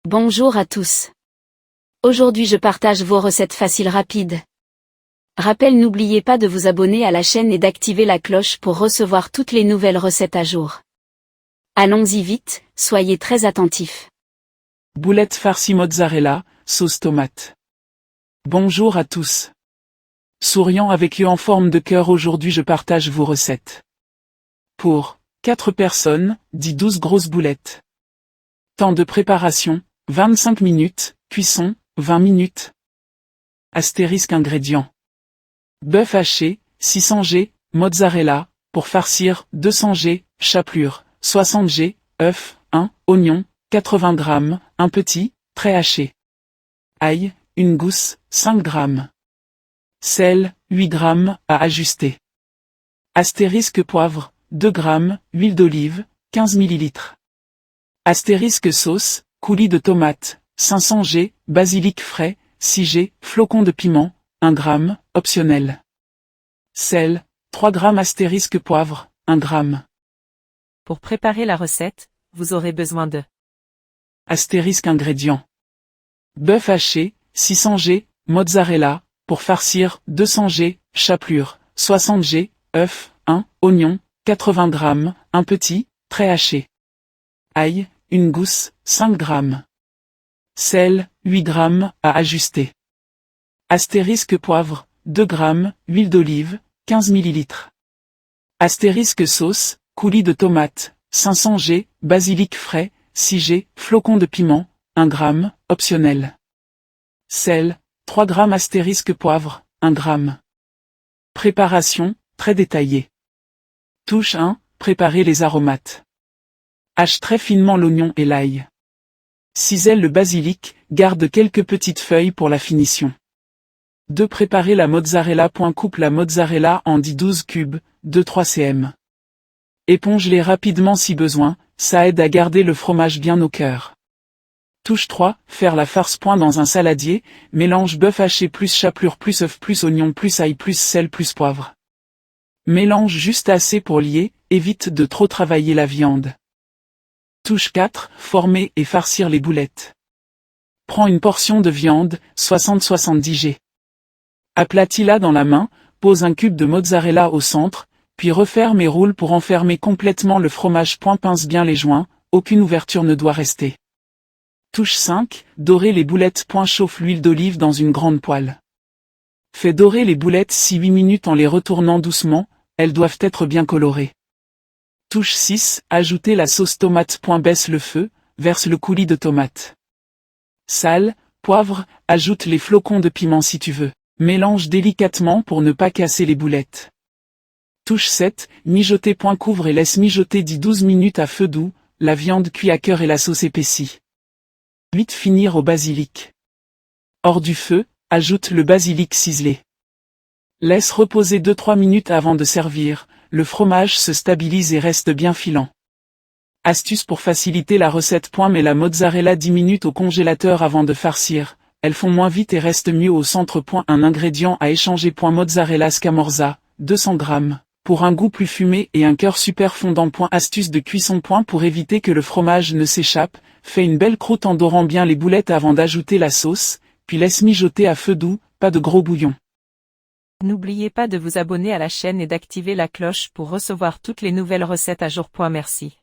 Bonjour à tous. Aujourd'hui je partage vos recettes faciles rapides. Rappel, n'oubliez pas de vous abonner à la chaîne et d'activer la cloche pour recevoir toutes les nouvelles recettes à jour. Allons-y vite, soyez très attentifs. Boulettes farcies mozzarella, sauce tomate. Bonjour à tous. Souriant avec yeux en forme de cœur, aujourd'hui je partage vos recettes. Pour 4 personnes, 12 grosses boulettes. Temps de préparation, 25 minutes, cuisson, 20 minutes. Astérisque ingrédients. Bœuf haché, 600 g, mozzarella, pour farcir, 200 g, chapelure, 60 g, œuf, 1, oignon, 80 g, un petit, très haché. Ail, une gousse, 5 g. Sel, 8 g, à ajuster. Astérisque poivre, 2 g, huile d'olive, 15 ml. Astérisque sauce, coulis de tomates, 500 g, basilic frais, 6 g, flocons de piment, 1 g, optionnel. Sel, 3 g. Astérisque poivre, 1 g. Pour préparer la recette, vous aurez besoin de Astérisque ingrédients. Bœuf haché, 600 g, mozzarella, pour farcir, 200 g, chapelure, 60 g, œuf, 1, oignon, 80 g, un petit, très haché. Ail, une gousse, 5 g. Sel, 8 g, à ajuster. Astérisque poivre, 2 g, huile d'olive, 15 ml. Astérisque sauce, coulis de tomates, 500 g, basilic frais, 6 g, flocons de piment, 1 g, optionnel. Sel, 3 g. Astérisque poivre, 1 g. Préparation, très détaillée. Touche 1, préparer les aromates. Hache très finement l'oignon et l'ail. Cisèle le basilic, garde quelques petites feuilles pour la finition. 2. Préparer la mozzarella. Coupe la mozzarella en 10-12 cubes, 2-3 cm. Éponge-les rapidement si besoin, ça aide à garder le fromage bien au cœur. Touche 3, faire la farce. Dans un saladier, mélange bœuf haché plus chapelure plus œuf plus oignon plus ail plus sel plus poivre. Mélange juste assez pour lier, évite de trop travailler la viande. Touche 4, former et farcir les boulettes. Prends une portion de viande, 60-70 g. Aplatis-la dans la main, pose un cube de mozzarella au centre, puis referme et roule pour enfermer complètement le fromage. Pince bien les joints, aucune ouverture ne doit rester. Touche 5, dorer les boulettes. Chauffe l'huile d'olive dans une grande poêle. Fais dorer les boulettes 6-8 minutes en les retournant doucement, elles doivent être bien colorées. Touche 6, ajouter la sauce tomate. Baisse le feu, verse le coulis de tomate. Sel, poivre, ajoute les flocons de piment si tu veux. Mélange délicatement pour ne pas casser les boulettes. Touche 7, mijoter. Couvre et laisse mijoter 10-12 minutes à feu doux, la viande cuit à cœur et la sauce épaissie. 8. Finir au basilic. Hors du feu, ajoute le basilic ciselé. Laisse reposer 2-3 minutes avant de servir, le fromage se stabilise et reste bien filant. Astuce pour faciliter la recette. Mets la mozzarella 10 minutes au congélateur avant de farcir, elles font moins vite et restent mieux au centre. Un ingrédient à échanger. Mozzarella scamorza, 200 g, pour un goût plus fumé et un cœur super fondant. Astuce de cuisson. Pour éviter que le fromage ne s'échappe, fais une belle croûte en dorant bien les boulettes avant d'ajouter la sauce, puis laisse mijoter à feu doux, pas de gros bouillon. N'oubliez pas de vous abonner à la chaîne et d'activer la cloche pour recevoir toutes les nouvelles recettes à jour. Merci.